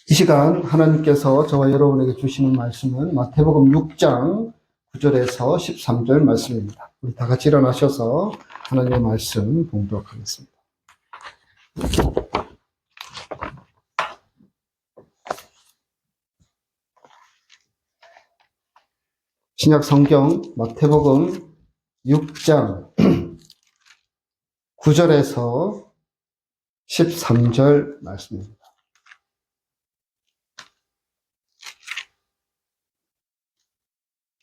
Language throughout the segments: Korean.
이 시간 하나님께서 저와 여러분에게 주시는 말씀은 마태복음 6장 9절에서 13절 말씀입니다. 우리 다 같이 일어나셔서 하나님의 말씀 봉독 하겠습니다. 신약 성경 마태복음 6장 9절에서 13절 말씀입니다.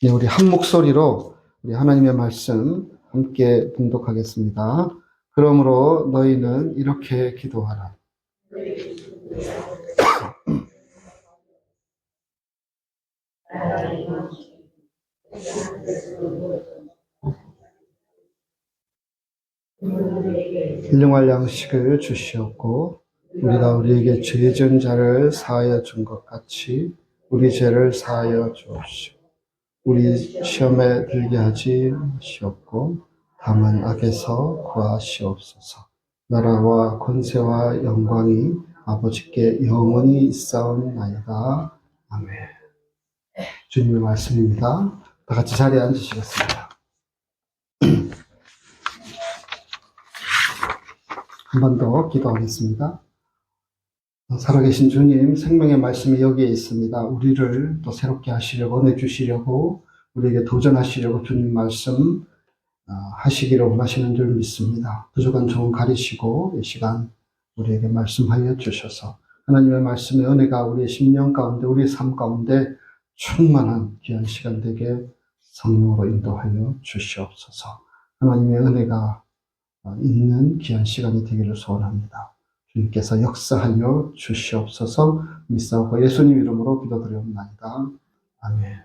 네, 우리 한 목소리로 우리 하나님의 말씀 함께 봉독하겠습니다. 그러므로 너희는 이렇게 기도하라. 일용할 양식을 주시옵고 우리가 우리에게 죄 지은 자를 사하여 준 것 같이 우리 죄를 사하여 주옵시오. 우리 시험에 들게 하지 마시옵고 다만 악에서 구하시옵소서. 나라와 권세와 영광이 아버지께 영원히 있사옵나이다. 아멘. 주님의 말씀입니다. 다 같이 자리에 앉으시겠습니다. 한 번 더 기도하겠습니다. 살아계신 주님, 생명의 말씀이 여기에 있습니다. 우리를 또 새롭게 하시려고, 내주시려고, 우리에게 도전하시려고 주님 말씀 하시기를 원하시는 줄 믿습니다. 부족한 종은 가리시고 이 시간 우리에게 말씀하여 주셔서 하나님의 말씀의 은혜가 우리의 심령 가운데, 우리의 삶 가운데 충만한 귀한 시간 되게 성령으로 인도하여 주시옵소서. 하나님의 은혜가 있는 귀한 시간이 되기를 소원합니다. 주님께서 역사하여 주시옵소서. 믿사오고 예수님 이름으로 기도드리옵나이다. 아멘.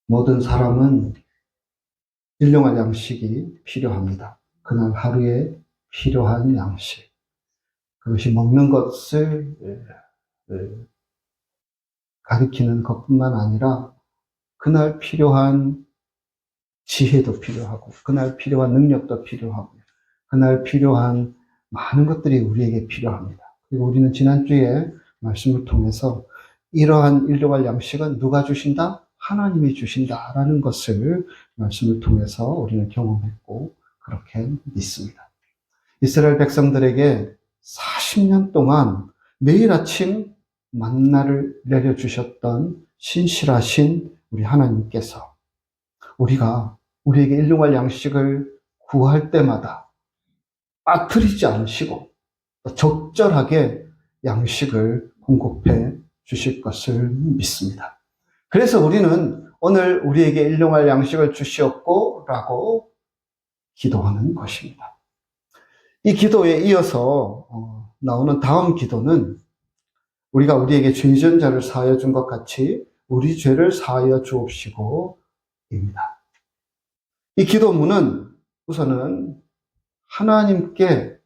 모든 사람은 일용할 양식이 필요합니다. 그날 하루에 필요한 양식. 그것이 먹는 것을 가리키는 것뿐만 아니라 그날 필요한 지혜도 필요하고, 그날 필요한 능력도 필요하고, 그날 필요한 많은 것들이 우리에게 필요합니다. 그리고 우리는 지난주에 말씀을 통해서 이러한 일용할 양식은 누가 주신다? 하나님이 주신다라는 것을 말씀을 통해서 우리는 경험했고 그렇게 믿습니다. 이스라엘 백성들에게 40년 동안 매일 아침 만나를 내려주셨던 신실하신 우리 하나님께서 우리에게 일용할 양식을 구할 때마다 빠뜨리지 않으시고 적절하게 양식을 공급해 주실 것을 믿습니다. 그래서 우리는 오늘 우리에게 일용할 양식을 주시옵고 라고 기도하는 것입니다. 이 기도에 이어서 나오는 다음 기도는 우리가 우리에게 죄 지은 자를 사하여 준 것 같이 우리 죄를 사하여 주옵시고 입니다. 이 기도문은 우선은 하나님께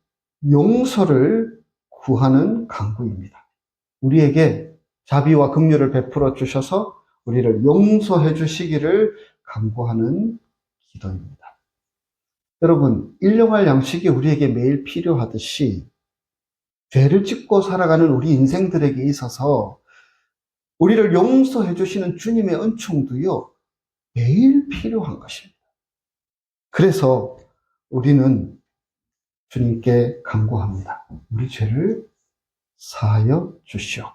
용서를 구하는 간구입니다. 우리에게 자비와 긍휼을 베풀어 주셔서 우리를 용서해 주시기를 간구하는 기도입니다. 여러분, 일용할 양식이 우리에게 매일 필요하듯이 죄를 짓고 살아가는 우리 인생들에게 있어서 우리를 용서해 주시는 주님의 은총도요, 매일 필요한 것입니다. 그래서 우리는 주님께 간구합니다. 우리 죄를 사하여 주시옵고.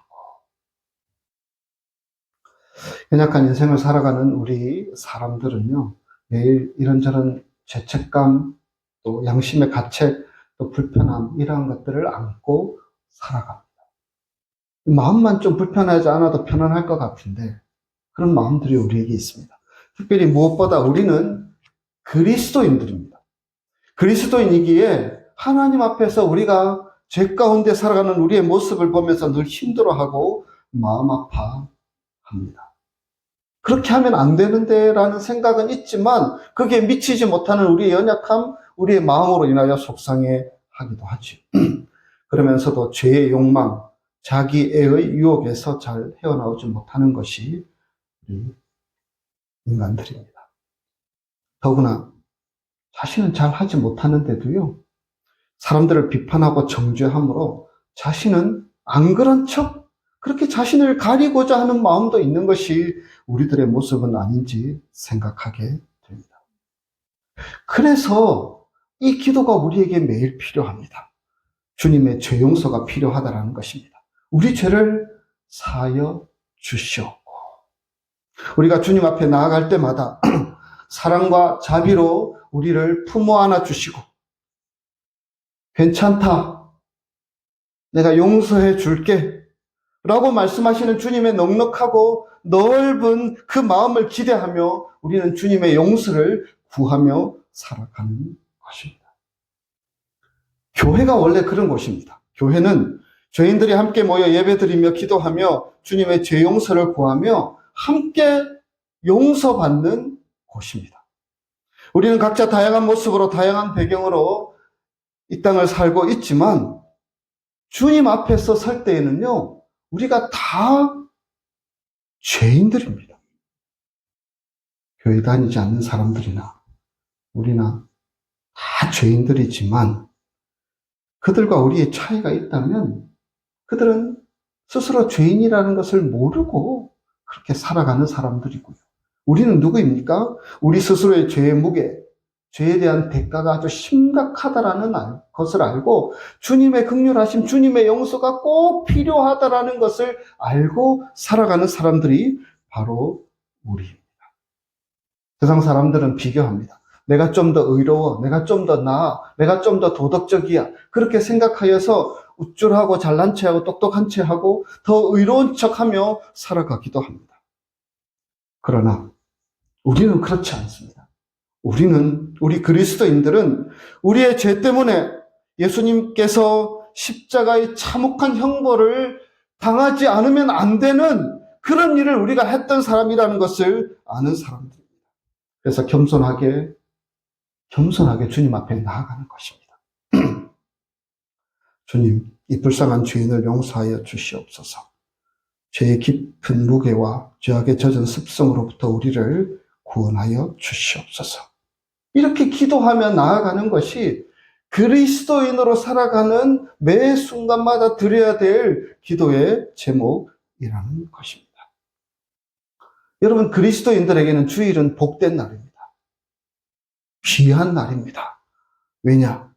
연약한 인생을 살아가는 우리 사람들은요, 매일 이런저런 죄책감, 또 양심의 가책, 또 불편함, 이러한 것들을 안고 살아갑니다. 마음만 좀 불편하지 않아도 편안할 것 같은데, 그런 마음들이 우리에게 있습니다. 특별히 무엇보다 우리는 그리스도인들입니다. 그리스도인이기에 하나님 앞에서 우리가 죄 가운데 살아가는 우리의 모습을 보면서 늘 힘들어하고 마음 아파합니다. 그렇게 하면 안 되는데 라는 생각은 있지만 그게 미치지 못하는 우리의 연약함, 우리의 마음으로 인하여 속상해하기도 하죠. 그러면서도 죄의 욕망, 자기애의 유혹에서 잘 헤어나오지 못하는 것이 우리 인간들입니다. 더구나 자신은 잘 하지 못하는데도요, 사람들을 비판하고 정죄함으로 자신은 안 그런 척 그렇게 자신을 가리고자 하는 마음도 있는 것이 우리들의 모습은 아닌지 생각하게 됩니다. 그래서 이 기도가 우리에게 매일 필요합니다. 주님의 죄 용서가 필요하다는 것입니다. 우리 죄를 사하여 주시옵고, 우리가 주님 앞에 나아갈 때마다 사랑과 자비로 우리를 품어 안아 주시고, 괜찮다, 내가 용서해 줄게 라고 말씀하시는 주님의 넉넉하고 넓은 그 마음을 기대하며 우리는 주님의 용서를 구하며 살아가는 것입니다. 교회가 원래 그런 곳입니다. 교회는 죄인들이 함께 모여 예배드리며 기도하며 주님의 죄 용서를 구하며 함께 용서받는 곳입니다. 우리는 각자 다양한 모습으로 다양한 배경으로 이 땅을 살고 있지만 주님 앞에서 설 때에는요, 우리가 다 죄인들입니다. 교회 다니지 않는 사람들이나 우리나 다 죄인들이지만 그들과 우리의 차이가 있다면 그들은 스스로 죄인이라는 것을 모르고 그렇게 살아가는 사람들이고요. 우리는 누구입니까? 우리 스스로의 죄의 무게, 죄에 대한 대가가 아주 심각하다라는 것을 알고 주님의 긍휼하심, 주님의 용서가 꼭 필요하다라는 것을 알고 살아가는 사람들이 바로 우리입니다. 세상 사람들은 비교합니다. 내가 좀 더 의로워, 내가 좀 더 나아, 내가 좀 더 도덕적이야. 그렇게 생각하여서 우쭐하고 잘난 체하고 똑똑한 체하고 더 의로운 척하며 살아가기도 합니다. 그러나 우리는 그렇지 않습니다. 우리 그리스도인들은 우리의 죄 때문에 예수님께서 십자가의 참혹한 형벌을 당하지 않으면 안 되는 그런 일을 우리가 했던 사람이라는 것을 아는 사람들입니다. 그래서 겸손하게 주님 앞에 나아가는 것입니다. 주님, 이 불쌍한 죄인을 용서하여 주시옵소서. 죄의 깊은 무게와 죄악에 젖은 습성으로부터 우리를 구원하여 주시옵소서. 이렇게 기도하며 나아가는 것이 그리스도인으로 살아가는 매 순간마다 드려야 될 기도의 제목이라는 것입니다. 여러분, 그리스도인들에게는 주일은 복된 날입니다. 귀한 날입니다. 왜냐?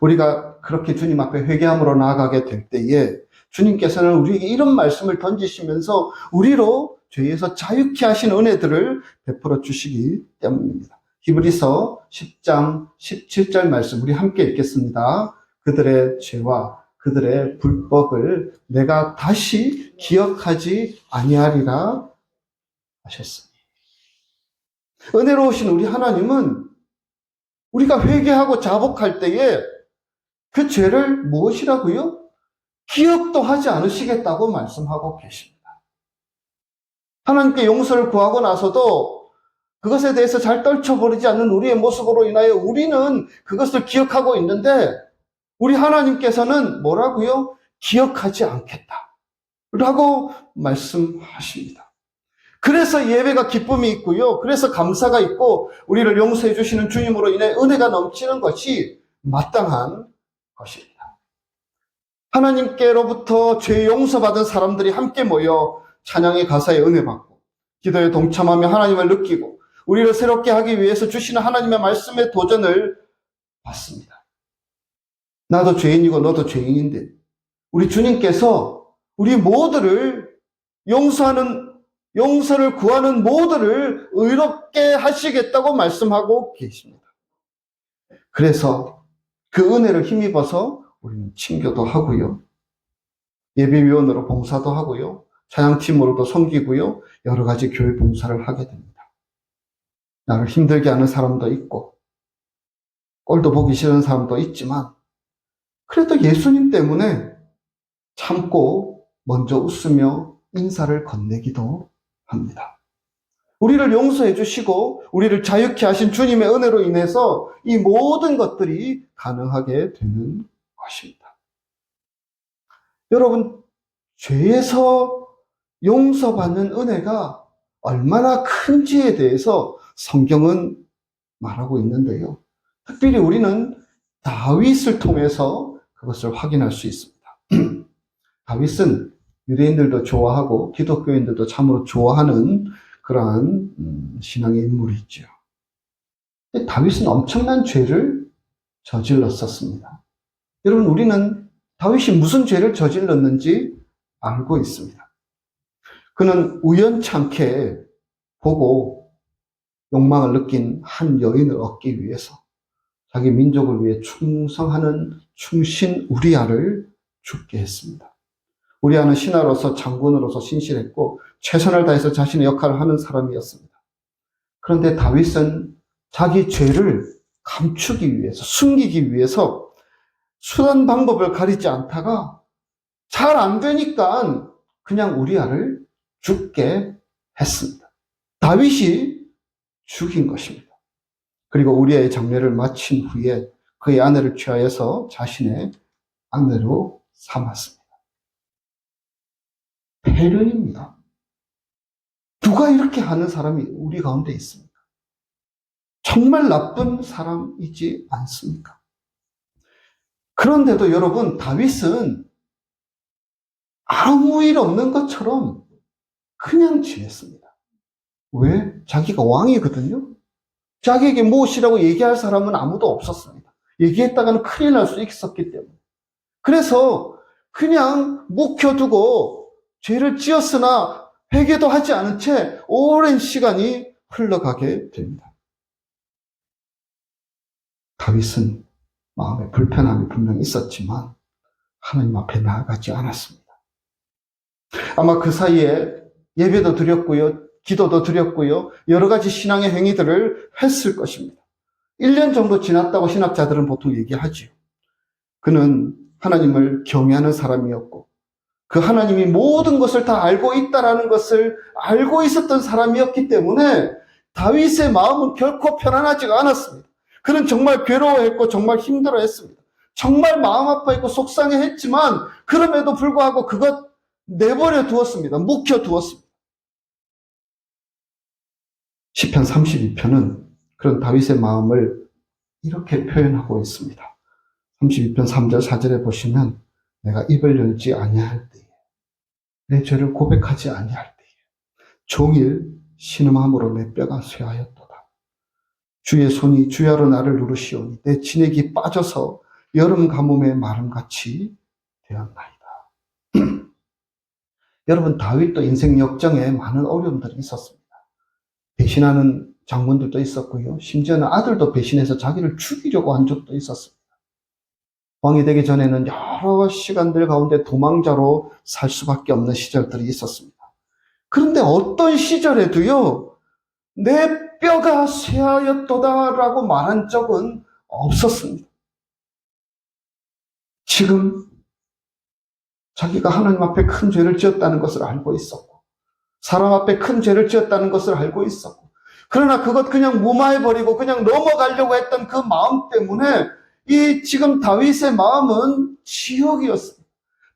우리가 그렇게 주님 앞에 회개함으로 나아가게 될 때에 주님께서는 우리에게 이런 말씀을 던지시면서 우리로 죄에서 자유케 하신 은혜들을 베풀어 주시기 때문입니다. 히브리서 10장 17절 말씀 우리 함께 읽겠습니다. 그들의 죄와 그들의 불법을 내가 다시 기억하지 아니하리라 하셨으니. 은혜로우신 우리 하나님은 우리가 회개하고 자복할 때에 그 죄를 무엇이라고요? 기억도 하지 않으시겠다고 말씀하고 계십니다. 하나님께 용서를 구하고 나서도 그것에 대해서 잘 떨쳐버리지 않는 우리의 모습으로 인하여 우리는 그것을 기억하고 있는데 우리 하나님께서는 뭐라고요? 기억하지 않겠다 라고 말씀하십니다. 그래서 예배가 기쁨이 있고요. 그래서 감사가 있고 우리를 용서해 주시는 주님으로 인해 은혜가 넘치는 것이 마땅한 것입니다. 하나님께로부터 죄 용서받은 사람들이 함께 모여 찬양의 가사에 은혜 받고 기도에 동참하며 하나님을 느끼고 우리를 새롭게 하기 위해서 주시는 하나님의 말씀의 도전을 받습니다. 나도 죄인이고 너도 죄인인데 우리 주님께서 우리 모두를 용서를 구하는 모두를 의롭게 하시겠다고 말씀하고 계십니다. 그래서 그 은혜를 힘입어서 우리는 친교도 하고요. 예배위원으로 봉사도 하고요. 찬양팀으로도 섬기고요. 여러 가지 교회 봉사를 하게 됩니다. 나를 힘들게 하는 사람도 있고 꼴도 보기 싫은 사람도 있지만 그래도 예수님 때문에 참고 먼저 웃으며 인사를 건네기도 합니다. 우리를 용서해 주시고 우리를 자유케 하신 주님의 은혜로 인해서 이 모든 것들이 가능하게 되는 것입니다. 여러분, 죄에서 용서받는 은혜가 얼마나 큰지에 대해서 성경은 말하고 있는데요. 특별히 우리는 다윗을 통해서 그것을 확인할 수 있습니다. 다윗은 유대인들도 좋아하고 기독교인들도 참으로 좋아하는 그러한 신앙의 인물이죠. 다윗은 엄청난 죄를 저질렀었습니다. 여러분, 우리는 다윗이 무슨 죄를 저질렀는지 알고 있습니다. 그는 우연찮게 보고 욕망을 느낀 한 여인을 얻기 위해서 자기 민족을 위해 충성하는 충신 우리아를 죽게 했습니다. 우리아는 신하로서 장군으로서 신실했고 최선을 다해서 자신의 역할을 하는 사람이었습니다. 그런데 다윗은 자기 죄를 감추기 위해서, 숨기기 위해서 수단 방법을 가리지 않다가 잘 안 되니까 그냥 우리아를 죽게 했습니다. 다윗이 죽인 것입니다. 그리고 우리아의 장례를 마친 후에 그의 아내를 취하여서 자신의 아내로 삼았습니다. 폐륜입니다. 누가 이렇게 하는 사람이 우리 가운데 있습니까? 정말 나쁜 사람이지 않습니까? 그런데도 여러분, 다윗은 아무 일 없는 것처럼 그냥 지냈습니다. 왜? 자기가 왕이거든요. 자기에게 무엇이라고 얘기할 사람은 아무도 없었습니다. 얘기했다가는 큰일 날 수 있었기 때문에. 그래서 그냥 묵혀두고 죄를 지었으나 회개도 하지 않은 채 오랜 시간이 흘러가게 됩니다. 다윗은 마음에 불편함이 분명히 있었지만 하나님 앞에 나아가지 않았습니다. 아마 그 사이에 예배도 드렸고요, 기도도 드렸고요, 여러 가지 신앙의 행위들을 했을 것입니다. 1년 정도 지났다고 신학자들은 보통 얘기하지요. 그는 하나님을 경외하는 사람이었고 그 하나님이 모든 것을 다 알고 있다라는 것을 알고 있었던 사람이었기 때문에 다윗의 마음은 결코 편안하지가 않았습니다. 그는 정말 괴로워했고 정말 힘들어했습니다. 정말 마음 아파했고 속상해했지만 그럼에도 불구하고 그것 내버려 두었습니다. 묵혀 두었습니다. 시편 32편은 그런 다윗의 마음을 이렇게 표현하고 있습니다. 32편 3절 4절에 보시면 내가 입을 열지 아니할 때에 내 죄를 고백하지 아니할 때에 종일 신음함으로 내 뼈가 쇠하였도다. 주의 손이 주야로 나를 누르시오니 내 진액이 빠져서 여름 가뭄의 마름같이 되었나이다. 여러분, 다윗도 인생 역정에 많은 어려움들이 있었습니다. 배신하는 장군들도 있었고요. 심지어는 아들도 배신해서 자기를 죽이려고 한 적도 있었습니다. 왕이 되기 전에는 여러 시간들 가운데 도망자로 살 수밖에 없는 시절들이 있었습니다. 그런데 어떤 시절에도요, 내 뼈가 쇠하였도다라고 말한 적은 없었습니다. 지금 자기가 하나님 앞에 큰 죄를 지었다는 것을 알고 있었고 사람 앞에 큰 죄를 지었다는 것을 알고 있었고 그러나 그것 그냥 무마해버리고 그냥 넘어가려고 했던 그 마음 때문에 이 지금 다윗의 마음은 지옥이었습니다.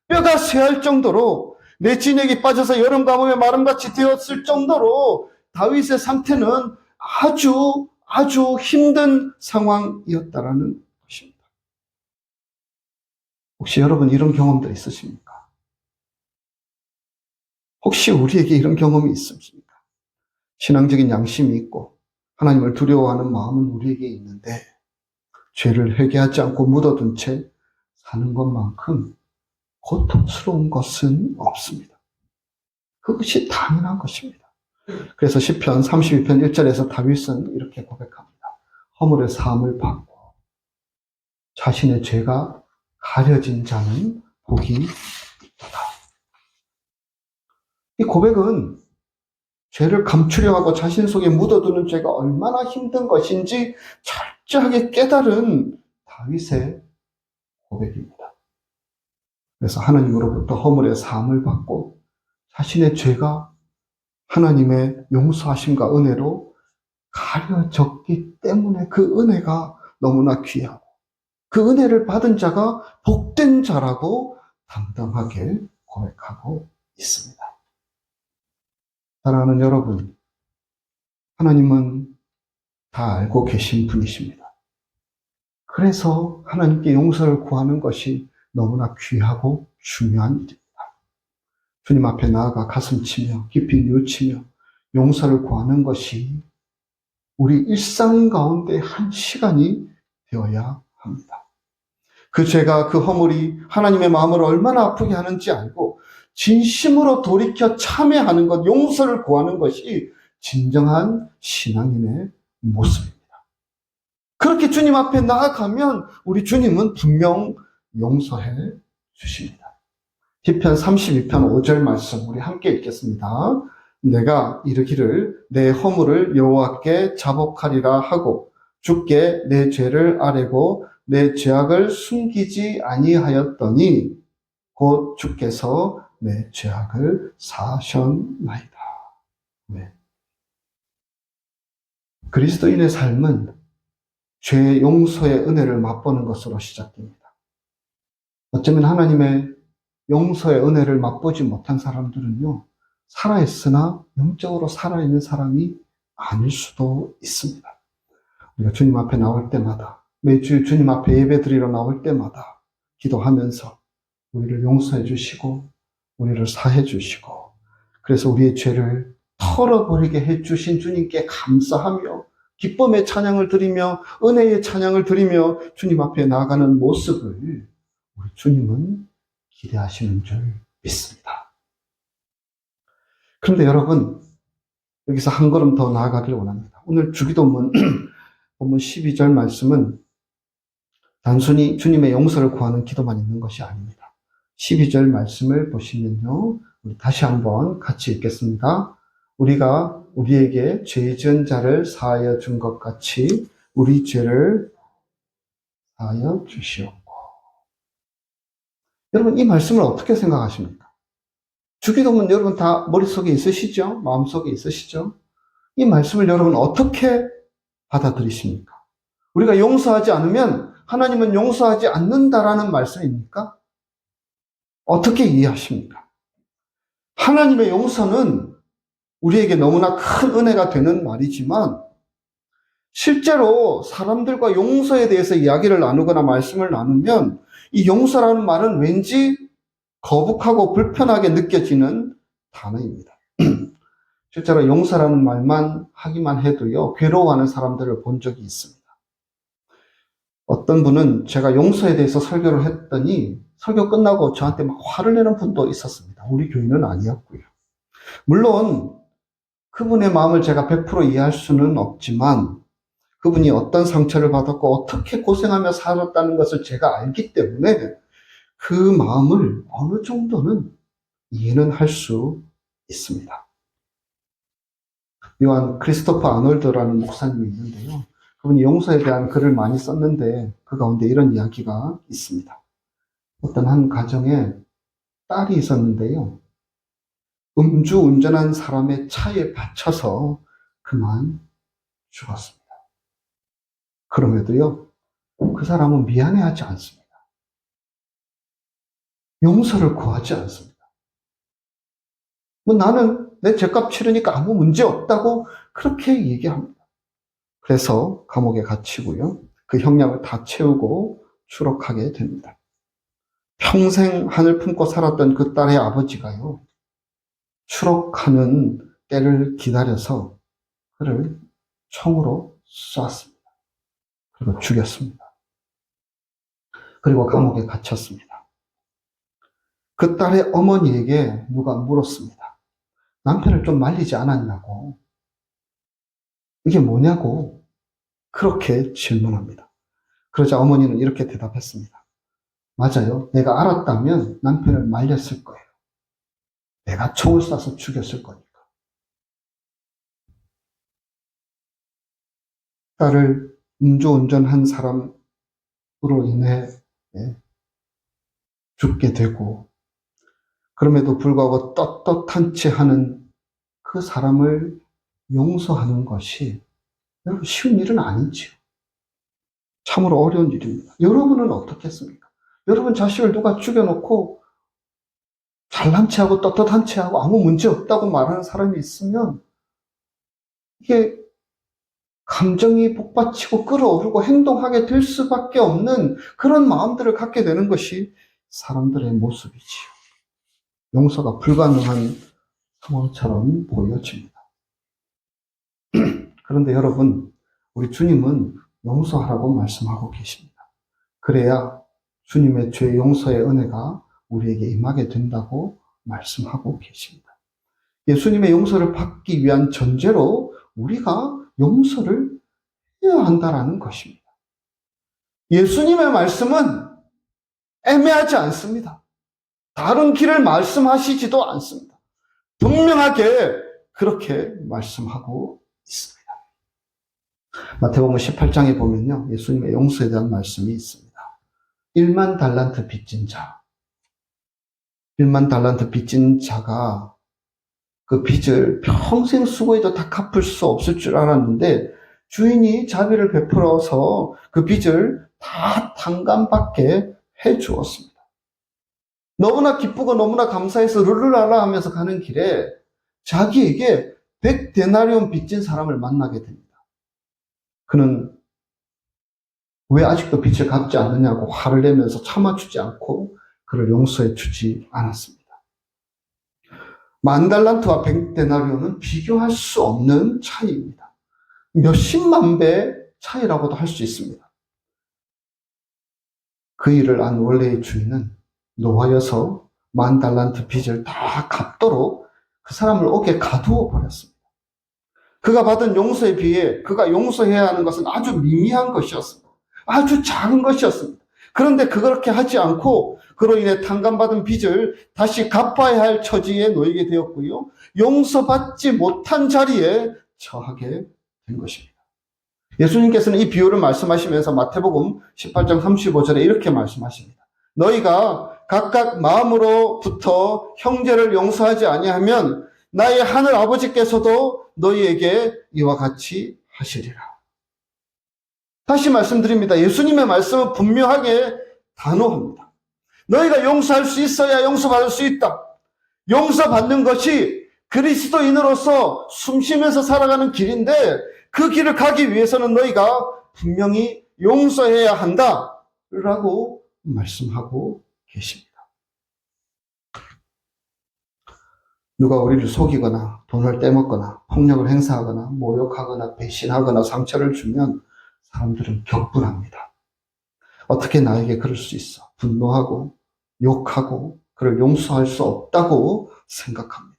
뼈가 쇠할 정도로 내 진액이 빠져서 여름 가뭄에 마름같이 되었을 정도로 다윗의 상태는 아주 힘든 상황이었다라는 것입니다. 혹시 여러분 이런 경험도 있으십니까? 혹시 우리에게 이런 경험이 있습니까? 신앙적인 양심이 있고 하나님을 두려워하는 마음은 우리에게 있는데 죄를 회개하지 않고 묻어둔 채 사는 것만큼 고통스러운 것은 없습니다. 그것이 당연한 것입니다. 그래서 시편 32편 1절에서 다윗은 이렇게 고백합니다. 허물의 사함을 받고 자신의 죄가 가려진 자는 복이 있도다. 이 고백은 죄를 감추려 하고 자신 속에 묻어두는 죄가 얼마나 힘든 것인지 철저하게 깨달은 다윗의 고백입니다. 그래서 하나님으로부터 허물의 사함을 받고 자신의 죄가 하나님의 용서하심과 은혜로 가려졌기 때문에 그 은혜가 너무나 귀하고 그 은혜를 받은 자가 복된 자라고 당당하게 고백하고 있습니다. 사랑하는 여러분, 하나님은 다 알고 계신 분이십니다. 그래서 하나님께 용서를 구하는 것이 너무나 귀하고 중요한 일입니다. 주님 앞에 나아가 가슴 치며 깊이 뉘우치며 용서를 구하는 것이 우리 일상 가운데 한 시간이 되어야 합니다. 그 죄가, 그 허물이 하나님의 마음을 얼마나 아프게 하는지 알고 진심으로 돌이켜 참회하는 것, 용서를 구하는 것이 진정한 신앙인의 모습입니다. 그렇게 주님 앞에 나아가면 우리 주님은 분명 용서해 주십니다. 시편 32편 5절 말씀 우리 함께 읽겠습니다. 내가 이르기를 내 허물을 여호와께 자복하리라 하고 주께 내 죄를 아뢰고 내 죄악을 숨기지 아니하였더니 곧 주께서 내 죄악을 사하셨나이다. 네. 그리스도인의 삶은 죄 용서의 은혜를 맛보는 것으로 시작됩니다. 어쩌면 하나님의 용서의 은혜를 맛보지 못한 사람들은요, 살아있으나 영적으로 살아있는 사람이 아닐 수도 있습니다. 우리가 주님 앞에 나올 때마다, 매주 주님 앞에 예배 드리러 나올 때마다 기도하면서 우리를 용서해 주시고 우리를 사해 주시고 그래서 우리의 죄를 털어버리게 해주신 주님께 감사하며 기쁨의 찬양을 드리며 은혜의 찬양을 드리며 주님 앞에 나아가는 모습을 우리 주님은 기대하시는 줄 믿습니다. 그런데 여러분, 여기서 한 걸음 더 나아가길 원합니다. 오늘 주기도문 본문 12절 말씀은 단순히 주님의 용서를 구하는 기도만 있는 것이 아닙니다. 12절 말씀을 보시면요, 우리 다시 한번 같이 읽겠습니다. 우리가 우리에게 죄 지은 자를 사하여 준 것 같이 우리 죄를 사하여 주시옵고. 여러분, 이 말씀을 어떻게 생각하십니까? 주기도문 여러분 다 머릿속에 있으시죠? 마음속에 있으시죠? 이 말씀을 여러분 어떻게 받아들이십니까? 우리가 용서하지 않으면 하나님은 용서하지 않는다라는 말씀입니까? 어떻게 이해하십니까? 하나님의 용서는 우리에게 너무나 큰 은혜가 되는 말이지만 실제로 사람들과 용서에 대해서 이야기를 나누거나 말씀을 나누면 이 용서라는 말은 왠지 거북하고 불편하게 느껴지는 단어입니다. 실제로 용서라는 말만 하기만 해도요, 괴로워하는 사람들을 본 적이 있습니다. 어떤 분은 제가 용서에 대해서 설교를 했더니 설교 끝나고 저한테 막 화를 내는 분도 있었습니다. 우리 교인은 아니었고요. 물론 그분의 마음을 제가 100% 이해할 수는 없지만 그분이 어떤 상처를 받았고 어떻게 고생하며 살았다는 것을 제가 알기 때문에 그 마음을 어느 정도는 이해는 할 수 있습니다. 요한 크리스토퍼 아놀드라는 목사님이 있는데요. 그분이 용서에 대한 글을 많이 썼는데 그 가운데 이런 이야기가 있습니다. 어떤 한 가정에 딸이 있었는데요. 음주 운전한 사람의 차에 받쳐서 그만 죽었습니다. 그럼에도요, 그 사람은 미안해하지 않습니다. 용서를 구하지 않습니다. 뭐 나는 내 죄값 치르니까 아무 문제 없다고 그렇게 얘기합니다. 그래서 감옥에 갇히고요. 그 형량을 다 채우고 추록하게 됩니다. 평생 한을 품고 살았던 그 딸의 아버지가요. 추록하는 때를 기다려서 그를 총으로 쐈습니다. 그리고 죽였습니다. 그리고 감옥에 갇혔습니다. 그 딸의 어머니에게 누가 물었습니다. 남편을 좀 말리지 않았냐고. 이게 뭐냐고 그렇게 질문합니다. 그러자 어머니는 이렇게 대답했습니다. 맞아요. 내가 알았다면 남편을 말렸을 거예요. 내가 총을 쏴서 죽였을 거니까. 딸을 음주운전한 사람으로 인해 죽게 되고 그럼에도 불구하고 떳떳한 채 하는 그 사람을 용서하는 것이 여러분 쉬운 일은 아니지요. 참으로 어려운 일입니다. 여러분은 어떻겠습니까? 여러분 자식을 누가 죽여놓고 잘난 체하고 떳떳한 체하고 아무 문제 없다고 말하는 사람이 있으면 이게 감정이 복받치고 끌어오르고 행동하게 될 수밖에 없는 그런 마음들을 갖게 되는 것이 사람들의 모습이지요. 용서가 불가능한 상황처럼 보여집니다. 그런데 여러분, 우리 주님은 용서하라고 말씀하고 계십니다. 그래야 주님의 죄 용서의 은혜가 우리에게 임하게 된다고 말씀하고 계십니다. 예수님의 용서를 받기 위한 전제로 우리가 용서를 해야 한다는 것입니다. 예수님의 말씀은 애매하지 않습니다. 다른 길을 말씀하시지도 않습니다. 분명하게 그렇게 말씀하고 있습니다. 마태복음 18장에 보면요, 예수님의 용서에 대한 말씀이 있습니다. 1만 달란트 빚진 자, 1만 달란트 빚진 자가 그 빚을 평생 수고해도 다 갚을 수 없을 줄 알았는데 주인이 자비를 베풀어서 그 빚을 다 탕감받게 해 주었습니다. 너무나 기쁘고 너무나 감사해서 룰루랄라 하면서 가는 길에 자기에게 100데나리온 빚진 사람을 만나게 됩니다. 그는 왜 아직도 빚을 갚지 않느냐고 화를 내면서 참아주지 않고 그를 용서해 주지 않았습니다. 10,000달란트와 100데나리온은 비교할 수 없는 차이입니다. 몇십만 배 차이라고도 할 수 있습니다. 그 일을 안 원래의 주인은 노하여서 10,000달란트 빚을 다 갚도록 그 사람을 옥에 가두어 버렸습니다. 그가 받은 용서에 비해 그가 용서해야 하는 것은 아주 미미한 것이었습니다. 아주 작은 것이었습니다. 그런데 그렇게 하지 않고 그로 인해 탕감받은 빚을 다시 갚아야 할 처지에 놓이게 되었고요. 용서받지 못한 자리에 처하게 된 것입니다. 예수님께서는 이 비유를 말씀하시면서 마태복음 18장 35절에 이렇게 말씀하십니다. 너희가 각각 마음으로부터 형제를 용서하지 아니하면 나의 하늘 아버지께서도 너희에게 이와 같이 하시리라. 다시 말씀드립니다. 예수님의 말씀은 분명하게 단호합니다. 너희가 용서할 수 있어야 용서받을 수 있다. 용서받는 것이 그리스도인으로서 숨쉬면서 살아가는 길인데 그 길을 가기 위해서는 너희가 분명히 용서해야 한다라고 말씀하고 계십니다. 누가 우리를 속이거나 돈을 떼먹거나 폭력을 행사하거나 모욕하거나 배신하거나 상처를 주면 사람들은 격분합니다. 어떻게 나에게 그럴 수 있어? 분노하고 욕하고 그를 용서할 수 없다고 생각합니다.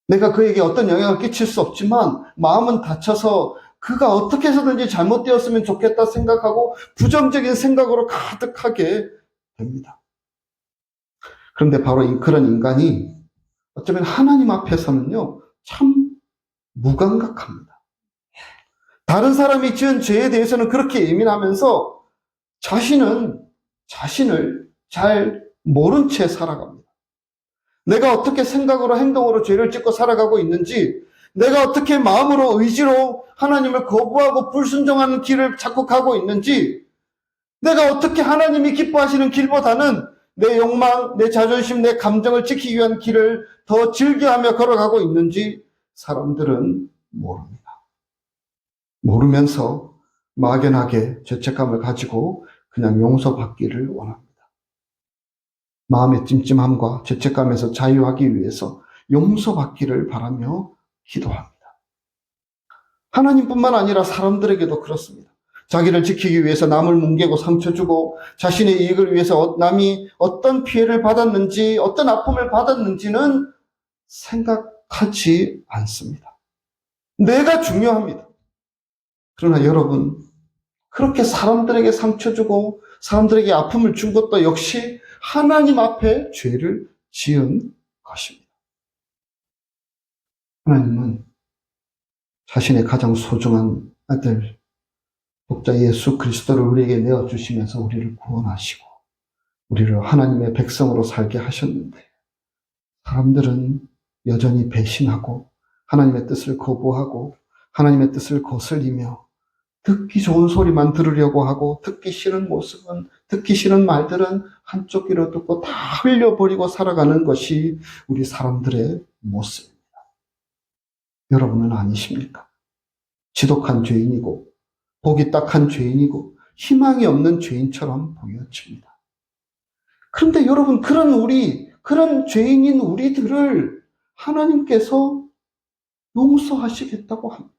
내가 그에게 어떤 영향을 끼칠 수 없지만 마음은 다쳐서 그가 어떻게 해서든지 잘못되었으면 좋겠다 생각하고 부정적인 생각으로 가득하게 됩니다. 그런데 바로 그런 인간이 어쩌면 하나님 앞에서는요, 참 무감각합니다. 다른 사람이 지은 죄에 대해서는 그렇게 예민하면서 자신을 잘 모른 채 살아갑니다. 내가 어떻게 생각으로 행동으로 죄를 짓고 살아가고 있는지, 내가 어떻게 마음으로 의지로 하나님을 거부하고 불순종하는 길을 자꾸 가고 있는지, 내가 어떻게 하나님이 기뻐하시는 길보다는 내 욕망, 내 자존심, 내 감정을 지키기 위한 길을 더 즐겨하며 걸어가고 있는지 사람들은 모릅니다. 모르면서 막연하게 죄책감을 가지고 그냥 용서받기를 원합니다. 마음의 찜찜함과 죄책감에서 자유하기 위해서 용서받기를 바라며 기도합니다. 하나님뿐만 아니라 사람들에게도 그렇습니다. 자기를 지키기 위해서 남을 뭉개고 상처 주고 자신의 이익을 위해서 남이 어떤 피해를 받았는지 어떤 아픔을 받았는지는 생각하지 않습니다. 내가 중요합니다. 그러나 여러분, 그렇게 사람들에게 상처 주고 사람들에게 아픔을 준 것도 역시 하나님 앞에 죄를 지은 것입니다. 하나님은 자신의 가장 소중한 아들, 독자 예수 그리스도를 우리에게 내어주시면서 우리를 구원하시고 우리를 하나님의 백성으로 살게 하셨는데 사람들은 여전히 배신하고 하나님의 뜻을 거부하고 하나님의 뜻을 거슬리며 듣기 좋은 소리만 들으려고 하고 듣기 싫은 모습은, 듣기 싫은 말들은 한쪽 귀로 듣고 다 흘려버리고 살아가는 것이 우리 사람들의 모습입니다. 여러분은 아니십니까? 지독한 죄인이고 복이 딱한 죄인이고 희망이 없는 죄인처럼 보여집니다. 그런데 여러분, 그런 죄인인 우리들을 하나님께서 용서하시겠다고 합니다.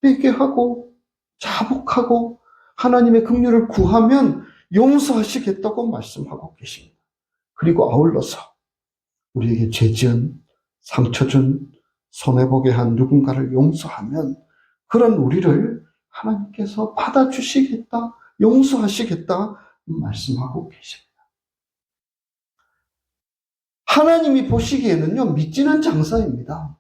회개하고 자복하고 하나님의 긍휼을 구하면 용서하시겠다고 말씀하고 계십니다. 그리고 아울러서 우리에게 죄 지은, 상처 준, 손해보게 한 누군가를 용서하면 그런 우리를 하나님께서 받아주시겠다, 용서하시겠다 말씀하고 계십니다. 하나님이 보시기에는요, 믿지는 장사입니다.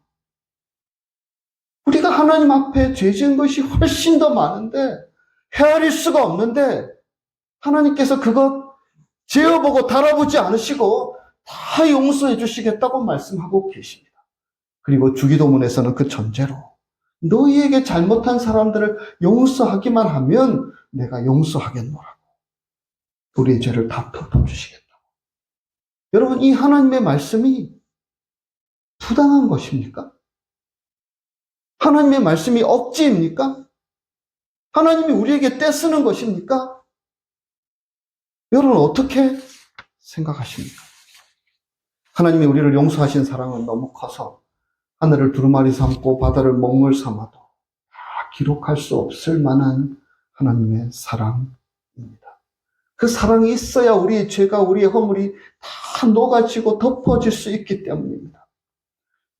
우리가 하나님 앞에 죄 지은 것이 훨씬 더 많은데 헤아릴 수가 없는데 하나님께서 그것 재어보고 달아보지 않으시고 다 용서해 주시겠다고 말씀하고 계십니다. 그리고 주기도문에서는 그 전제로 너희에게 잘못한 사람들을 용서하기만 하면 내가 용서하겠노라고. 우리의 죄를 다 덮어주시겠다고. 여러분, 이 하나님의 말씀이 부당한 것입니까? 하나님의 말씀이 억지입니까? 하나님이 우리에게 떼쓰는 것입니까? 여러분, 어떻게 생각하십니까? 하나님이 우리를 용서하신 사랑은 너무 커서 하늘을 두루마리 삼고 바다를 먹물 삼아도 다 기록할 수 없을 만한 하나님의 사랑입니다. 그 사랑이 있어야 우리의 죄가, 우리의 허물이 다 녹아지고 덮어질 수 있기 때문입니다.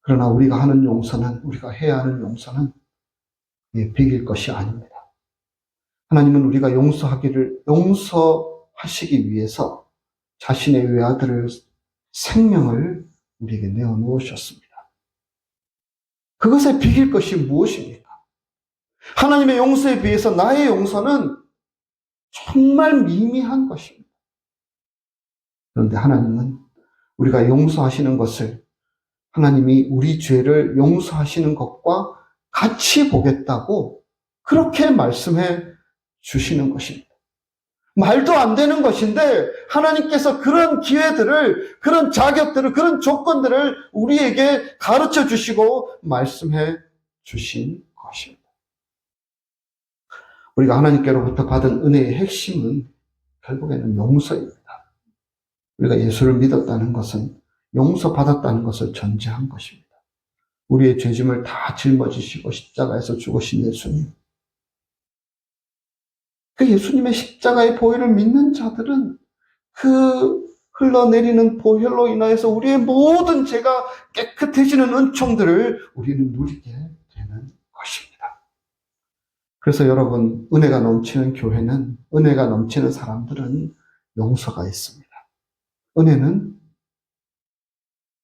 그러나 우리가 하는 용서는, 우리가 해야 하는 용서는 비길 것이 아닙니다. 하나님은 우리가 용서하시기 위해서 자신의 외아들을 생명을 우리에게 내어놓으셨습니다. 그것에 비길 것이 무엇입니까? 하나님의 용서에 비해서 나의 용서는 정말 미미한 것입니다. 그런데 하나님은 우리가 용서하시는 것을 하나님이 우리 죄를 용서하시는 것과 같이 보겠다고 그렇게 말씀해 주시는 것입니다. 말도 안 되는 것인데 하나님께서 그런 기회들을, 그런 자격들을, 그런 조건들을 우리에게 가르쳐 주시고 말씀해 주신 것입니다. 우리가 하나님께로부터 받은 은혜의 핵심은 결국에는 용서입니다. 우리가 예수를 믿었다는 것은 용서받았다는 것을 전제한 것입니다. 우리의 죄짐을 다 짊어지시고 십자가에서 죽으신 예수님. 그 예수님의 십자가의 보혈을 믿는 자들은 그 흘러내리는 보혈로 인하여서 우리의 모든 죄가 깨끗해지는 은총들을 우리는 누리게 되는 것입니다. 그래서 여러분, 은혜가 넘치는 교회는, 은혜가 넘치는 사람들은 용서가 있습니다. 은혜는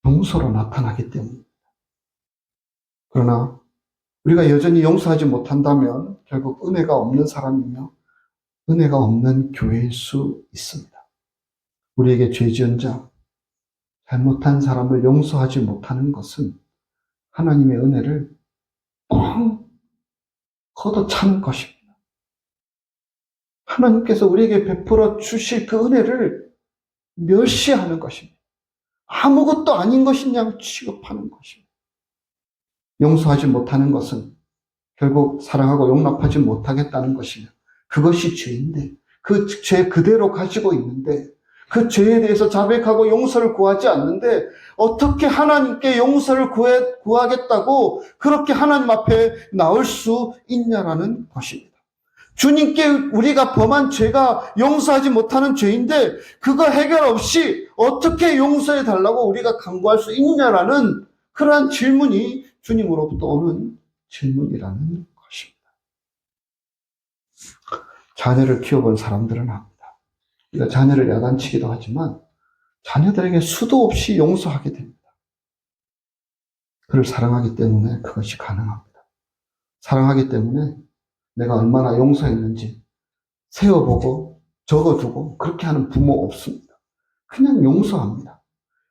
용서로 나타나기 때문입니다. 그러나 우리가 여전히 용서하지 못한다면 결국 은혜가 없는 사람이며 은혜가 없는 교회일 수 있습니다. 우리에게 죄 지은 자, 잘못한 사람을 용서하지 못하는 것은 하나님의 은혜를 뻥 걷어차는 것입니다. 하나님께서 우리에게 베풀어 주실 그 은혜를 멸시하는 것입니다. 아무것도 아닌 것인 양 취급하는 것입니다. 용서하지 못하는 것은 결국 사랑하고 용납하지 못하겠다는 것이며 그것이 죄인데 그 죄 그대로 가지고 있는데 그 죄에 대해서 자백하고 용서를 구하지 않는데 어떻게 하나님께 용서를 구하겠다고 그렇게 하나님 앞에 나올 수 있냐라는 것입니다. 주님께 우리가 범한 죄가 용서하지 못하는 죄인데 그거 해결 없이 어떻게 용서해 달라고 우리가 간구할 수 있냐라는 그러한 질문이 주님으로부터 오는 질문이라는 것입니다. 자녀를 키워본 사람들은 압니다. 우리가 자녀를 야단치기도 하지만 자녀들에게 수도 없이 용서하게 됩니다. 그를 사랑하기 때문에 그것이 가능합니다. 사랑하기 때문에 내가 얼마나 용서했는지 세어보고 적어두고 그렇게 하는 부모 없습니다. 그냥 용서합니다.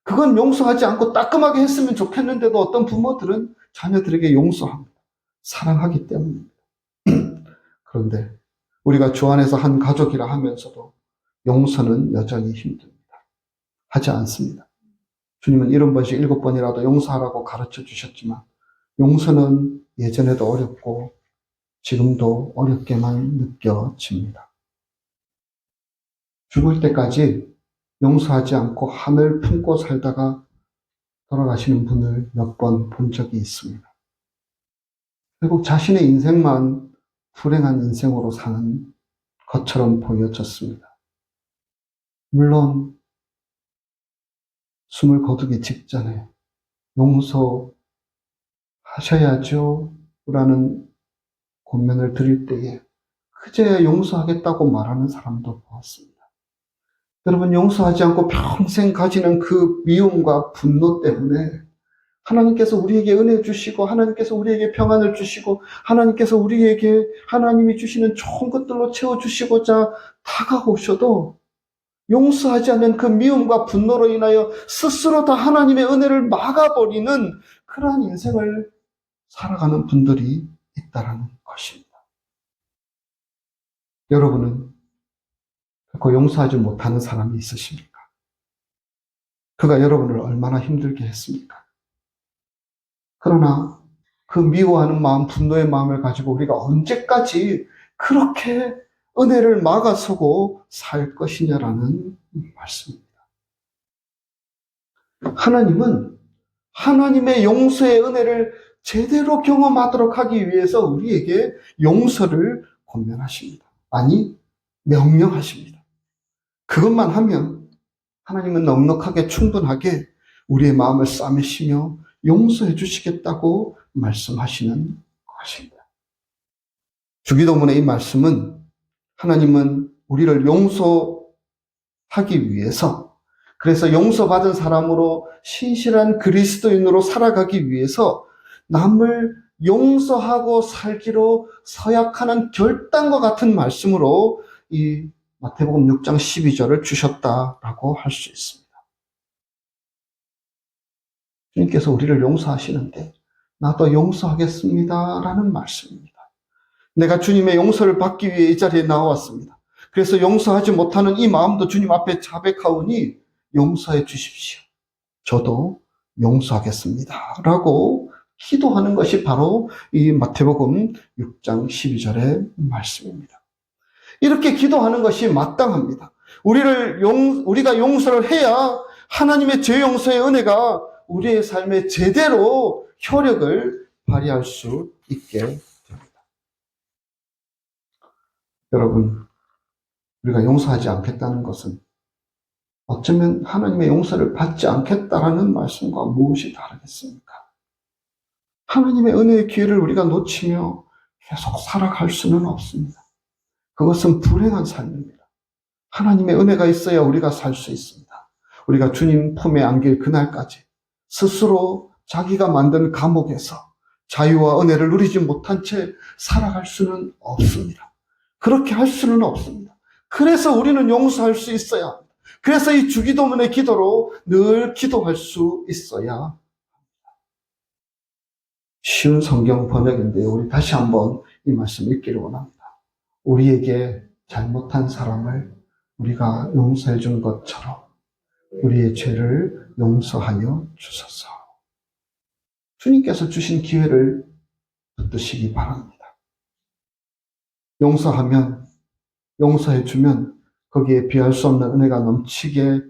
그건 용서하지 않고 따끔하게 했으면 좋겠는데도 어떤 부모들은 자녀들에게 용서합니다. 사랑하기 때문입니다. 그런데 우리가 주 안에서 한 가족이라 하면서도 용서는 여전히 힘듭니다. 하지 않습니다. 주님은 70번씩 7번이라도 용서하라고 가르쳐 주셨지만 용서는 예전에도 어렵고 지금도 어렵게만 느껴집니다. 죽을 때까지 용서하지 않고 한을 품고 살다가 돌아가시는 분을 몇 번 본 적이 있습니다. 결국 자신의 인생만 불행한 인생으로 사는 것처럼 보여졌습니다. 물론 숨을 거두기 직전에 용서하셔야죠 라는 권면을 드릴 때에 그제야 용서하겠다고 말하는 사람도 보았습니다. 여러분, 용서하지 않고 평생 가지는 그 미움과 분노 때문에 하나님께서 우리에게 은혜 주시고 하나님께서 우리에게 평안을 주시고 하나님께서 우리에게 하나님이 주시는 좋은 것들로 채워주시고자 다가오셔도 용서하지 않는 그 미움과 분노로 인하여 스스로 다 하나님의 은혜를 막아버리는 그러한 인생을 살아가는 분들이 있다는 것입니다. 여러분은 결코 용서하지 못하는 사람이 있으십니까? 그가 여러분을 얼마나 힘들게 했습니까? 그러나 그 미워하는 마음, 분노의 마음을 가지고 우리가 언제까지 그렇게 은혜를 막아서고 살 것이냐라는 말씀입니다. 하나님은 하나님의 용서의 은혜를 제대로 경험하도록 하기 위해서 우리에게 용서를 권면하십니다. 아니, 명령하십니다. 그것만 하면 하나님은 넉넉하게 충분하게 우리의 마음을 싸매시며 용서해 주시겠다고 말씀하시는 것입니다. 주기도문의 이 말씀은 하나님은 우리를 용서하기 위해서, 그래서 용서받은 사람으로 신실한 그리스도인으로 살아가기 위해서 남을 용서하고 살기로 서약하는 결단과 같은 말씀으로 이 마태복음 6장 12절을 주셨다라고 할 수 있습니다. 주님께서 우리를 용서하시는데 나도 용서하겠습니다라는 말씀입니다. 내가 주님의 용서를 받기 위해 이 자리에 나왔습니다. 그래서 용서하지 못하는 이 마음도 주님 앞에 자백하오니 용서해 주십시오. 저도 용서하겠습니다. 라고 기도하는 것이 바로 이 마태복음 6장 12절의 말씀입니다. 이렇게 기도하는 것이 마땅합니다. 우리가 용서를 해야 하나님의 죄 용서의 은혜가 우리의 삶에 제대로 효력을 발휘할 수 있게 됩니다. 여러분, 우리가 용서하지 않겠다는 것은 어쩌면 하나님의 용서를 받지 않겠다라는 말씀과 무엇이 다르겠습니까? 하나님의 은혜의 기회를 우리가 놓치며 계속 살아갈 수는 없습니다. 그것은 불행한 삶입니다. 하나님의 은혜가 있어야 우리가 살 수 있습니다. 우리가 주님 품에 안길 그날까지 스스로 자기가 만든 감옥에서 자유와 은혜를 누리지 못한 채 살아갈 수는 없습니다. 그렇게 할 수는 없습니다. 그래서 우리는 용서할 수 있어야 합니다. 그래서 이 주기도문의 기도로 늘 기도할 수 있어야 합니다. 쉬운 성경 번역인데요. 우리 다시 한번 이 말씀 읽기를 원합니다. 우리에게 잘못한 사람을 우리가 용서해 준 것처럼 우리의 죄를 용서하여 주소서. 주님께서 주신 기회를 붙드시기 바랍니다. 용서해 주면 거기에 비할 수 없는 은혜가 넘치게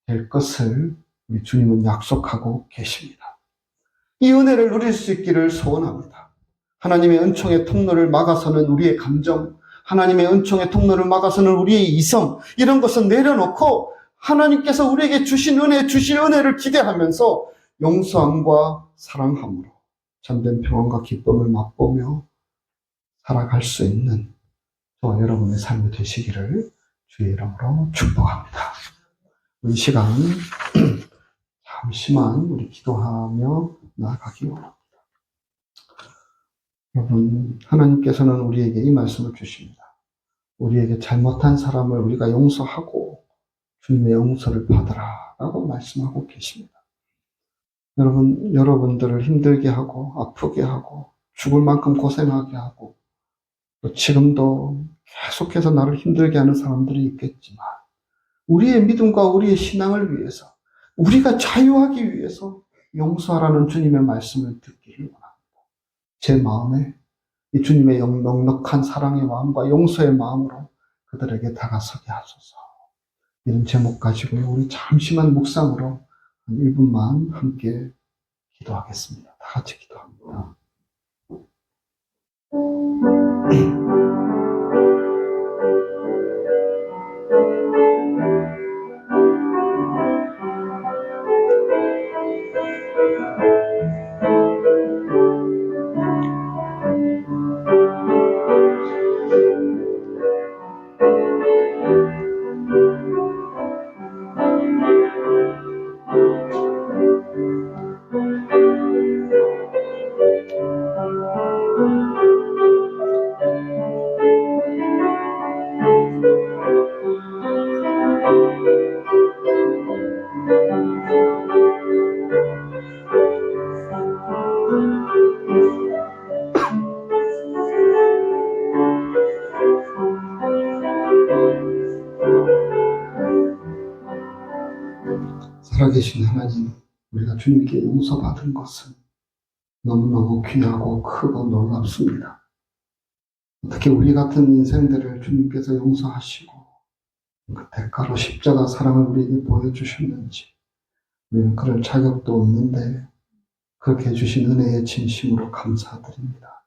될 것을 우리 주님은 약속하고 계십니다. 이 은혜를 누릴 수 있기를 소원합니다. 하나님의 은총의 통로를 막아서는 우리의 감정, 하나님의 은총의 통로를 막아서는 우리의 이성, 이런 것은 내려놓고 하나님께서 우리에게 주신 은혜, 주실 은혜를 기대하면서 용서함과 사랑함으로 참된 평안과 기쁨을 맛보며 살아갈 수 있는 저와 여러분의 삶이 되시기를 주의 이름으로 축복합니다. 이 시간 잠시만 우리 기도하며 나아가기 원합니다. 여러분, 하나님께서는 우리에게 이 말씀을 주십니다. 우리에게 잘못한 사람을 우리가 용서하고 주님의 용서를 받으라 라고 말씀하고 계십니다. 여러분들을 힘들게 하고 아프게 하고 죽을 만큼 고생하게 하고 또 지금도 계속해서 나를 힘들게 하는 사람들이 있겠지만 우리의 믿음과 우리의 신앙을 위해서 우리가 자유하기 위해서 용서하라는 주님의 말씀을 듣기를 원합니다. 제 마음에 이 주님의 넉넉한 사랑의 마음과 용서의 마음으로 그들에게 다가서게 하소서. 이런 제목 가지고 우리 잠시만 묵상으로 한 1분만 함께 기도하겠습니다. 다 같이 기도합니다. 살아계신 하나님, 우리가 주님께 용서받은 것은 너무너무 귀하고 크고 놀랍습니다. 어떻게 우리 같은 인생들을 주님께서 용서하시고 그 대가로 십자가 사랑을 우리에게 보여주셨는지 우리는 그럴 자격도 없는데 그렇게 해주신 은혜의 진심으로 감사드립니다.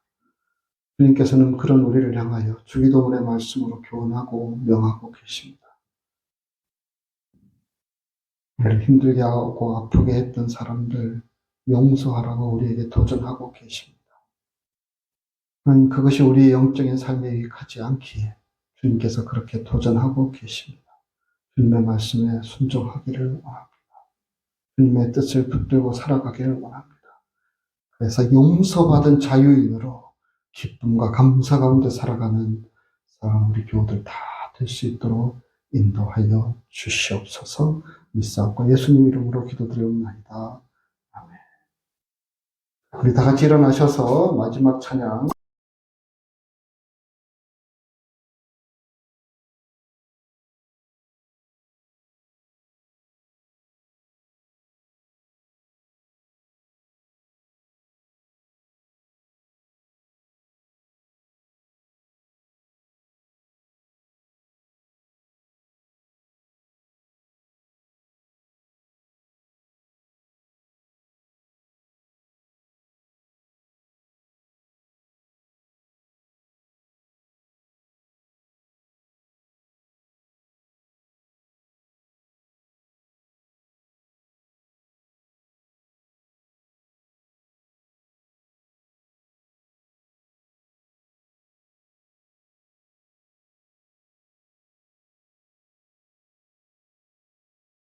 주님께서는 그런 우리를 향하여 주기도문의 말씀으로 교훈하고 명하고 계십니다. 우리를 힘들게 하고 아프게 했던 사람들 용서하라고 우리에게 도전하고 계십니다. 하나님, 그것이 우리의 영적인 삶에 유익하지 않기에 주님께서 그렇게 도전하고 계십니다. 주님의 말씀에 순종하기를 원합니다. 주님의 뜻을 붙들고 살아가기를 원합니다. 그래서 용서받은 자유인으로 기쁨과 감사 가운데 살아가는 사랑 우리 교우들 다 될 수 있도록 인도하여 주시옵소서. 믿사옵고 예수님 이름으로 기도드리옵나이다. 아멘. 우리 다 같이 일어나셔서 마지막 찬양